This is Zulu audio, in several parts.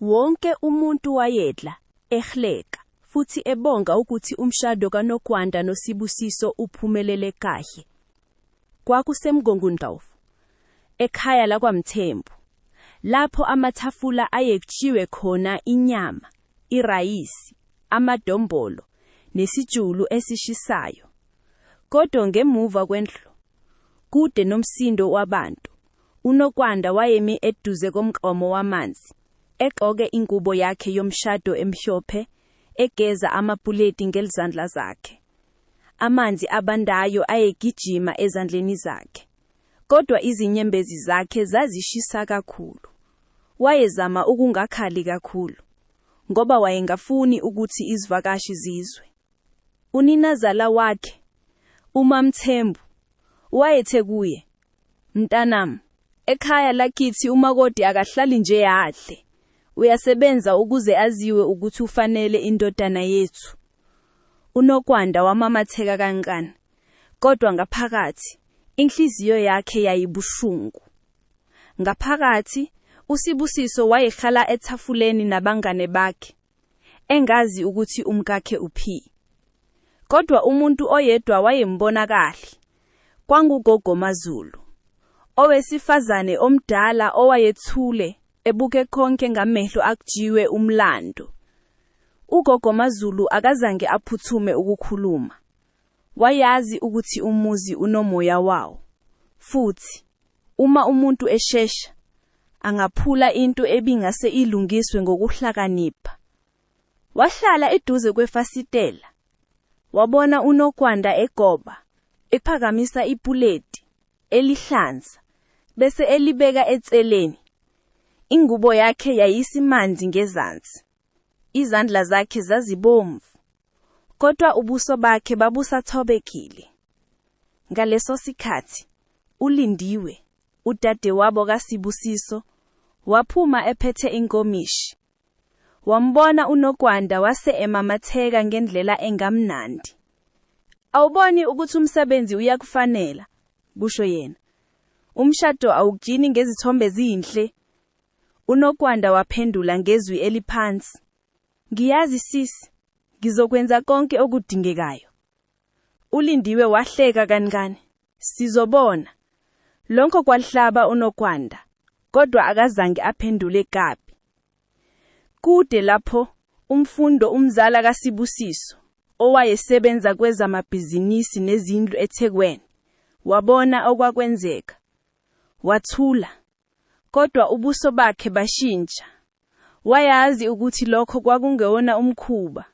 Wonke umuntu wayedla, ehleka, futhi ebonga ukuthi umshado kaNokwanda noSibusiso uphumelele kahle. Kwakusemgungundlovu, ekhaya lakwaMthembu, lapho amathafula ayekujiwe khona inyama, irayisi, amadombolo, nesijulu esishisayo. Kodwa ngemuva kwendlu, kude nomsindo wabantu, uNokwanda wayemi eduze komgqomo wamanzi, egqoke ingubo yakhe yomshado emhlophe, egeza amapuleti ngelizandla zakhe. Amanzi abandayo ayegijima ezandleni zakhe, kodwa izinyembezi zakhe zazishisa kakhulu. Wayezama ukungakhali kakhulu, ngoba wayengafuni ukuthi izivakashi zizwe. Uninazala wakhe, uMaMthembu, wayethe kuye, "Mntanami, ekhaya lakithi umakoti akahlali nje yadle. Uyasebenza ukuze aziwe ukuthi ufanele indodana yethu." uNokwanda wamamatheka kancane, kodwa ngaphakathi, inhliziyo yakhe yayibuhlungu. Ngaphakathi, uSibusiso wayehlala ethafuleni nabangane bakhe, engazi ukuthi umkakhe uphi. Kodwa umuntu oyedwa wayembona kahle, kwanguGogo Mazulu, owesifazane omdala owayethule, ebuke konke ngamehlo akujiwe umlando. uGogo Mazulu akazange aphuthume ukukhuluma. Wayazi ukuthi umuzi unomoya wawo, futhi uma umuntu eshesha, angaphula into ebingase ilungiswe ngokuhlakanipha. Wahlala eduze kwefasitela, wabona uNokwanda egoba, ephakamisa ipuleti, elihlanza, bese elibeka eceleni. Ingubo yakhe yayisimanzi ngezansi, izandla zakhe zazibomvu, kodwa ubuso bakhe babusathobekile. Ngaleso sikhathi, uLindiwe, udadewabo kaSibusiso, waphuma ephethe inkomishi. Wambona uNokwanda wase emamatheka ngendlela engamnandi. "Awuboni ukuthi umsebenzi uyakufanela," kusho yena. "Umshado awugcini ngezithombe ezinhle." uNokwanda waphendula ngezwi eliphansi, "Ngiyazi sisi, ngizokwenza konke okudingekayo." uLindiwe wahleka kancane, "Sizobona." Lonke kwalihlaba uNokwanda, kodwa akazange aphendule kabi. Kude lapho, umfundo umzala kaSibusiso, owayesebenza kwezamabhizinisi nezindlu eThekwini, wabona okwakwenzeka. Wathula, kodwa ubuso bakhe bashintsha. Wayazi ukuthi lokho kwakungewona umkhuba.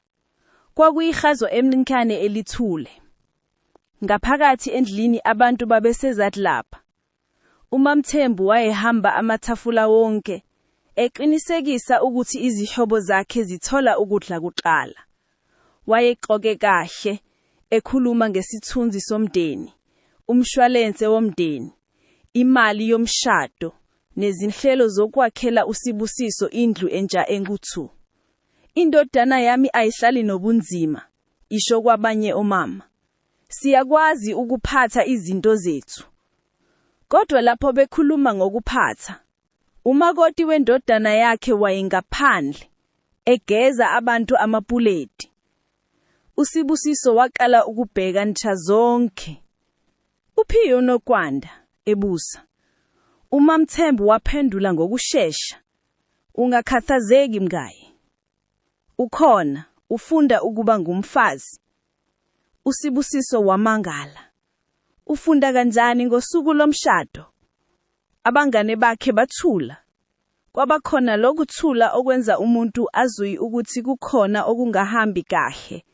Kwakuyihazo emninkane elithule. Ngaphakathi endlini abantu babesezathi lapha. uMaMthembu wayehamba amathafula wonke, eqinisekisa ukuthi izihlobo zakhe zithola ukudla kuqala. Wayegqoke kahle, ekhuluma ngesithunzi somndeni, umshwalense womndeni, imali yomshado, nezinhlelo zokwakhela uSibusiso indlu entsha enkuthu. "Indodana yami ayihlali nobunzima," isho kwabanye omama. "Siyakwazi ukuphatha izinto zethu." Kodwa lapho bekhuluma ngokuphatha, umakoti wendodana yakhe wayengaphandle, egeza abantu amapuleti. uSibusiso waqala ukubheka ntsha zonke. "Uphi uNokwanda?" ebusa. uMaMthembu waphendula ngokushesha, "Ungakhathazeki mngaye. Ukhona, ufunda ukuba ngumfazi." uSibusiso wamangala. "Ufunda kanjani ngosuku lomshado?" Abangane bakhe bathula. Kwabakhona lokuthula okwenza umuntu azwe ukuthi kukhona okungahambi kahle.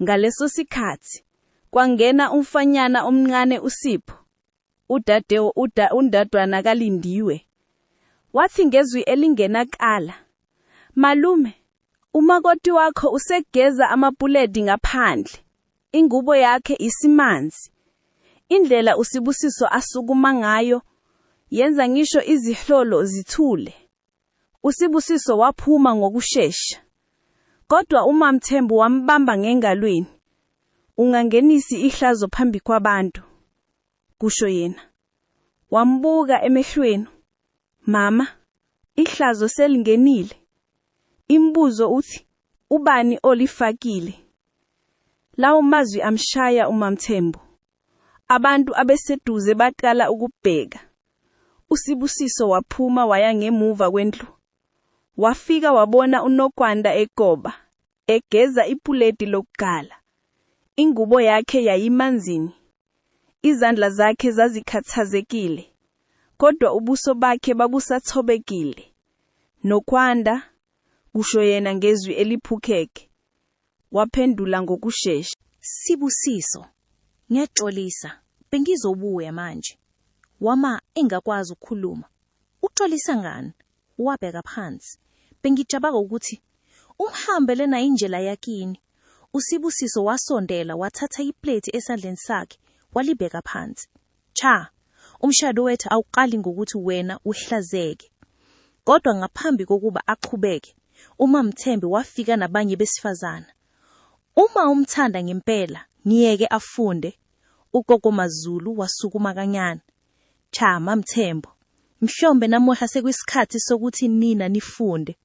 Ngaleso sikhathi, kwangena umfanyana omncane uSipho, undadwana kaLindiwe. Wathi ngezwi elingenakala, "Malume, umakoti wakho usegeza amapuleti ngaphandle. Ingubo yakhe isimanzi. Indlela uSibusiso asukuma ngayo yenza ngisho izihlolo zithule." uSibusiso waphuma ngokusheshsha, kodwa uMaMthembu wambamba ngengalweni. "Ungangenisi ihlazo phambi kwabantu," kusho yena. Wambuka emehlweni. "Mama, Ihlazo selingenile. Imbuzo uthi, ubani olifakile? Lawo mazwi amshaya uMamthembu. Abantu abeseduze baqala ukubheka. uSibusiso waphuma waya ngemuva kwendlu. Wafika wabona uNokwanda egoba, egeza ipuleti lokuqala. Ingubo yakhe yayimanzini. Izandla zakhe zazikhathazekile, kodwa ubuso bakhe babusathobekile. Nokwanda, kusho yena ngezwi eliphukheke, waphendula ngokusheshsha. Sibusiso, ngiyaxolisa, bengizobuya manje. Wama engakwazi ukukhuluma. Uxolisa ngani? Wabheka phansi. Bengijabaka ukuthi umhambele na indlela yakini. uSibusiso wasondela wathatha iplate esandleni sakhe, walibeka phansi. Cha, umshado wethu awuqali ngokuthi wena uhlazeke. Kodwa ngaphambi kokuba aqhubeke, uMamthembu wafika nabanye besifazana. Uma umthanda ngempela, ngiyeke afunde. Ugogo Mazulu wasukuma kancane. Cha Mamthembu, mhlombe namuhla sekuyisikhathi sokuthi nina nifunde.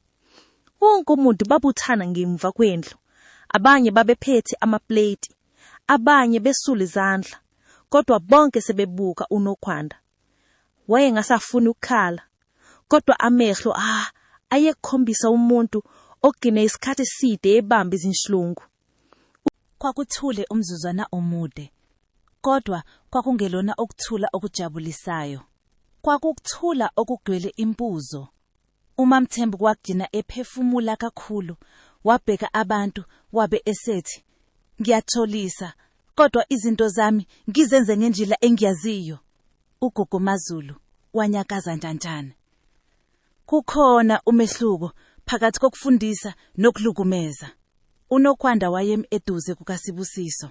Wonke umuntu babuthana ngemva kwendlu. Abanye babephethe amaplate, abanye besula izandla, kodwa bonke sebebuka uNokwanda. Wayengasafuni ukukhala, kodwa amehlo ayekhombisa umuntu ogcine isikhathi eside ebamba izinhlungu. Kwakuthule umzuzwana omude, kodwa kwakungelona ukuthula okujabulisayo. Kwakukuthula okugcwele impuzo. uMamthembu kwagcina ephefumula kakhulu, wabheka abantu wabe esethi, ngiyatholisa, kodwa izinto zami ngizenze ngendlela engiyaziyo. Ugogo Mazulu wanyakaza ntanjana. Kukhona umehluko phakathi kokufundisa nokulukumeza. uNokwanda wayemi eduze kukaSibusiso,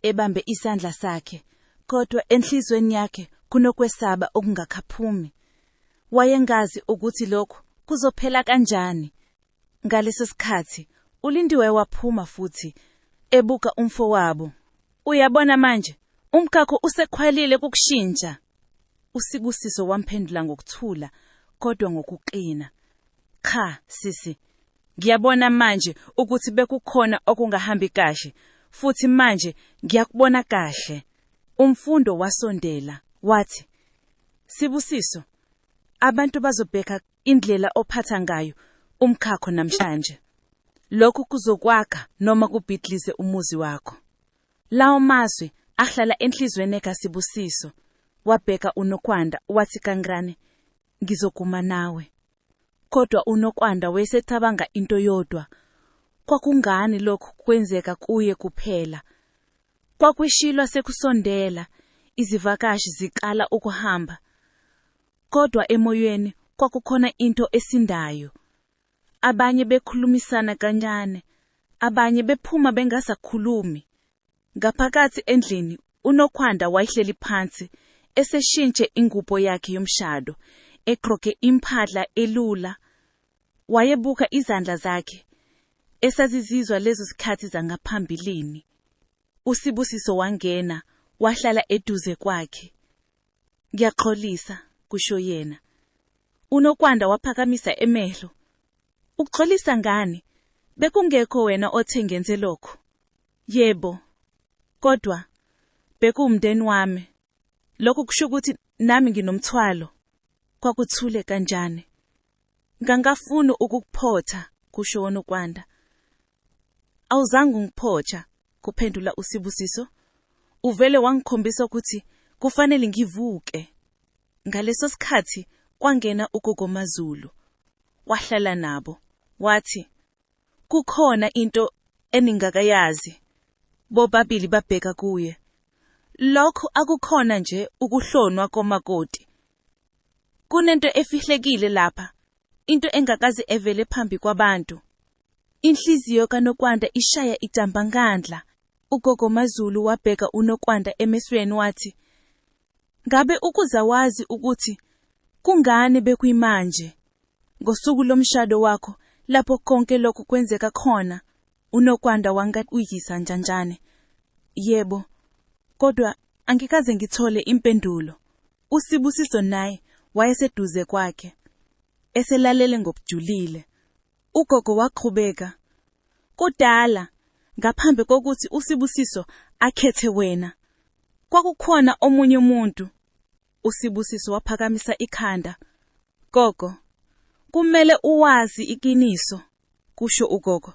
ebambe isandla sakhe, kodwa enhlizweni yakhe kunokwesaba okungakhaphumi. Wayengazi ukuthi lokhu kuzophela kanjani. Ngaleso sikhathi uLindiwe waphuma futhi ebuka umfowabo. Uyabona manje, umkakho usekhwalile kukushintsha. uSibusiso wamphendula ngokuthula, kodwa ngokuqina. Cha sisi, ngiyabona manje ukuthi bekukhona okungahambi kahle, futhi manje ngiyakubona kahle. Umfundo wasondela, wathi, Sibusiso, abantu bazobheka indlela ophatha ngayo umkhakho namhlanje. Lokhu kuzokwakha noma kubhidlize umuzi wakho. Lawo mazwi ahlala enhlizweni kaSibusiso. Wabheka uNokwanda wathi kancane, ngizoguma nawe. Kodwa uNokwanda wayesecabanga into yodwa. Kwakungani lokhu kwenzeka kuye kuphela? Kwakwishilwa sekusondela, izivakashi ziqala ukuhamba. Kodwa emoyeni kwakukhona into esindayo. Abanye bekhulumisana kancane, abanye bephuma bengasakhulumi. Ngaphakathi endlini uNokwanda wayehleli phansi, eseshintshe ingubo yakhe yomshado, eqoke impahla elula. Wayebuka izandla zakhe, esazizizwa lezo sikhathi zangaphambilini. uSibusiso wangena, wahlala eduze kwakhe. Ngiyaxolisa, kusho yena. uNokwanda waphakamisa emehlo. Ukuxolisa ngani? Bekungekho wena othe ngenze lokho. Yebo, kodwa bekumndeni wami. Lokho kusho ukuthi nami nginomthwalo. Kwakuthule kanjani. Ngangafuni ukukuphotha, kusho uNokwanda. Awuzange ungiphotsha, kuphendula uSibusiso. Uvele wangikhombisa ukuthi kufanele ngivuke. Ngaleso sikhathi kwangena ugogo Mazulu. Wahlala nabo, wathi, kukhona into eningakayazi. Bobabili babheka kuye. Lokho akukhona nje ukuhlonwa komakoti. Kunento efihlekile lapha, into engakazi evele phambi kwabantu. Inhliziyo kaNokwanda ishaya icambangandla. Ugogo Mazulu wabheka uNokwanda emesweni wathi, ngabe ukuzawazi ukuthi kungani bekuyimanje? Ngosuku lomshado wakho, lapho konke lokhu kwenzeka khona, uNokwanda wangakuyisa njanjane. Yebo, kodwa angikaze ngithole impendulo. uSibusiso naye wayeseduze kwakhe. eselalele ngokujulile. Ugogo waqhubeka, "Kudala, ngaphambi kokuthi uSibusiso akhethe wena, kwakukhona omunye umuntu." uSibusiso waphakamisa ikhanda. "Gogo, kumele uwazi iqiniso," kusho ugogo.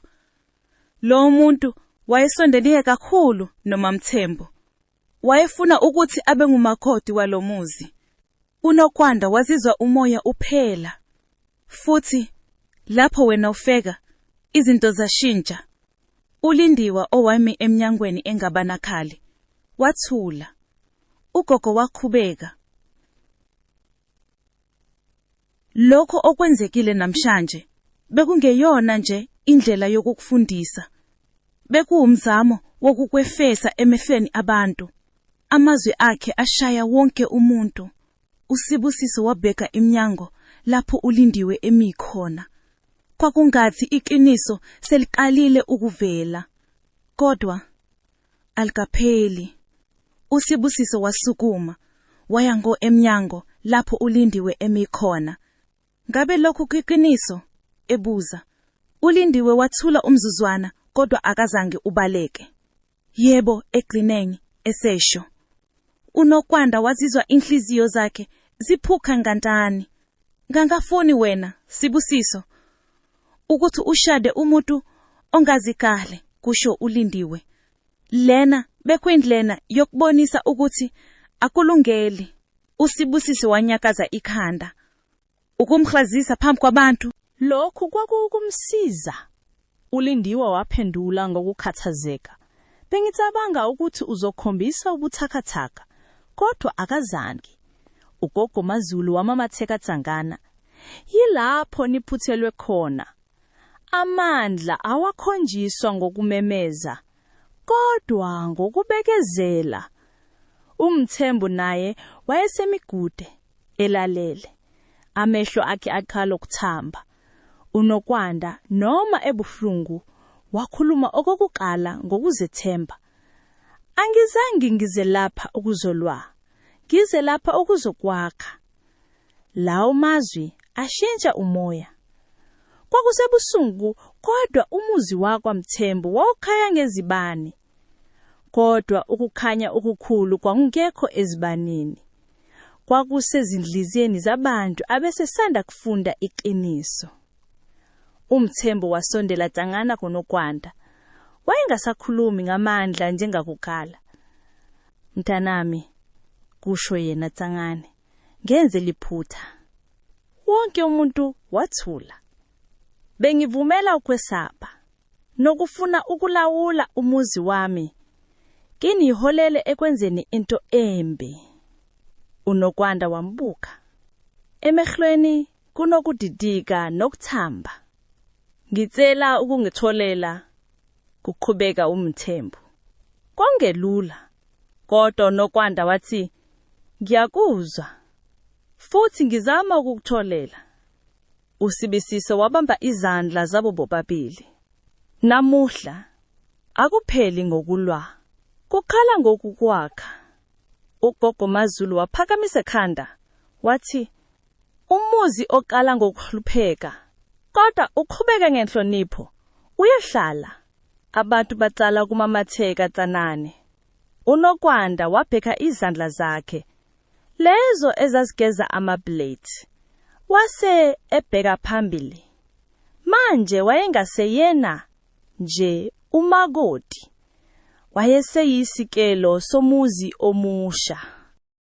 "Lo muntu wayesondelile kakhulu noMamthembu. Wayefuna ukuthi abe ngumakoti walomuzi. UNokwanda wazizwa umoya uphela. Futhi lapho wena ufeka, izinto zashintsha." uLindiwe owami eminyangweni engabanakhali wathula. Ugogo waqhubeka, "Lokho okwenzekile namhlanje bekungeyona nje indlela yokukufundisa. Bekuwumzamo wokukwefesa emehlweni abantu." Amazwi akhe ashaya wonke umuntu. uSibusiso wabheka iminyango lapho uLindiwe emi khona. Kwakungathi iqiniso seliqalile ukuvela. Kodwa alikapheli. uSibusiso wasukuma, waya emnyango lapho uLindiwe emi khona. "Ngabe lokhu kuyiqiniso?" ebuza. uLindiwe wathula umzuzwana kodwa akazange ubaleke. "Yebo," egcineni esesho. uNokwanda wazizwa inhliziyo zakhe ziphuka ngantani. "Ngangafuni wena, Sibusiso, ukuthi ushade umuntu ongazikale," kusho uLindiwe. "Lena bekuyindlela yokubonisa ukuthi akulungeli." uSibusiso wanyakaza ikhanda. "Ukumhlazisa phambi kwabantu?" Lokhu kwakukumsiza. uLindiwe waphendula ngokukhathazeka. "Bengicabanga ukuthi uzokhombisa ubuthakathaka, kodwa akazange." Ugogo Mazulu wamamatheka Tsangana, "Yilapho niphuthelwe khona. Amandla awakhonjiswa ngokumemeza, kodwa ngokubekezela." uMthembu naye wayesemigude elalele, amehlo akhe aqala ukuthamba. uNokwanda noma ebuhlungu wakhuluma okokuqala ngokuzethemba. "Angizange ngize lapha ukuzolwa, ngize lapha ukuzokwakha." Lawo mazwi ashintsha umoya. Kwakusebusuku kodwa umuzi wakwaMthembu wawukhanya ngezibani. Kodwa ukukhanya okukhulu kwakungekho ezibanini. Kwakusezindliziyeni zabantu abesesanda kufunda iqiniso. uMthembu wasondela Tsangana kuNokwanda. Wayengasakhulumi ngamandla njengakukhala. "Mntanami," kusho yena Tsangane, "ngenze liphutha." Wonke umuntu wathula. "Bengivumela ukwesaba nokufuna ukulawula umuzi wami. Nginiholele ekwenzeni into embi." uNokwanda wambuka. Emehlweni kunokudidika nokuthamba. "Ngicela ukungitholela," kuqhubeka uMthembu. Kongelula, kodwa uNokwanda wathi, "Ngiyakuzwa, futhi ngizama ukukutholela." uSibusiso wabamba izandla zabo bobabili. "Namuhla akupheli ngokulwa, kukhala ngokukwakha." Ugogo Mazulu waphakamisa ikhanda wathi, "Umuzi oqala ngokuhlupheka, kodwa uqhubeka ngenhlonipho, uyahlala." Abantu bacala kumamatheka Tsanane. uNokwanda wabheka izandla zakhe, lezo ezazigeza amablade. Wase ebheka phambili. Manje wayengaseyena nje umakoti. Wayeseyisikelo somuzi omusha.